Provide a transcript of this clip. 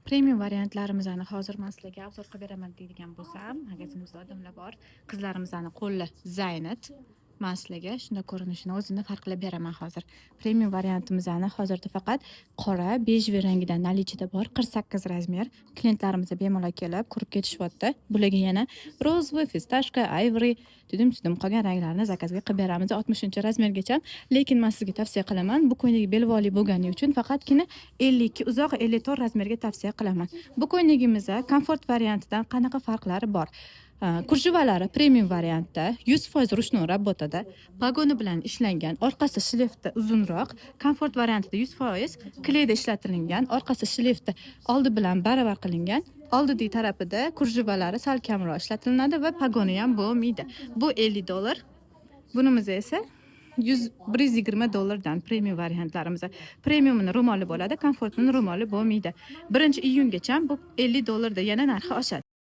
Premium variantlarimizni hozir men sizlarga obzor qilib beraman deydigan bo'lsam, magazinimizda odamlar bor. Qizlarimizni qo'li Zaynat. Men sizlarga shunday ko'rinishini o'zini farqlab beraman hozir. Premium variantimizni hozirda faqat qora, bej rangida nalichida bor, 48 razmer. Klientlarimiz bemalol kelib ko'rib ketishyapti. Bularga yana rozvoy, fistashka, ivory, tudim qolgan ranglarni zakazga qilib beramiz 60-razmergacha. Lekin men sizga tavsiya qilaman, bu ko'ylak belvoli bo'lgani uchun faqatgina 52 uzoq 54 razmerga tavsiya qilaman. Bu ko'ylagimizda komfort variantidan qanaqa farqlari bor? Kurjivalari premium variantda 100% ruchnoy работада, pagoni bilan ishlangan, orqasi shlifda uzunroq, komfort variantida 100% kleyda ishlatilgan, orqasi shlifda oldi bilan baravar qilingan. Oldidagi tarafida kurjivalari sal kamroq ishlatiladi va pagoni ham bo'lmaydi. Bu $50. Bunimiz esa $120dan premium variantlarimiz. Premiumning ro'moli bo'ladi, komfortning ro'moli bo'lmaydi. 1-iyungacha bu $50 da yana narxi oshadi.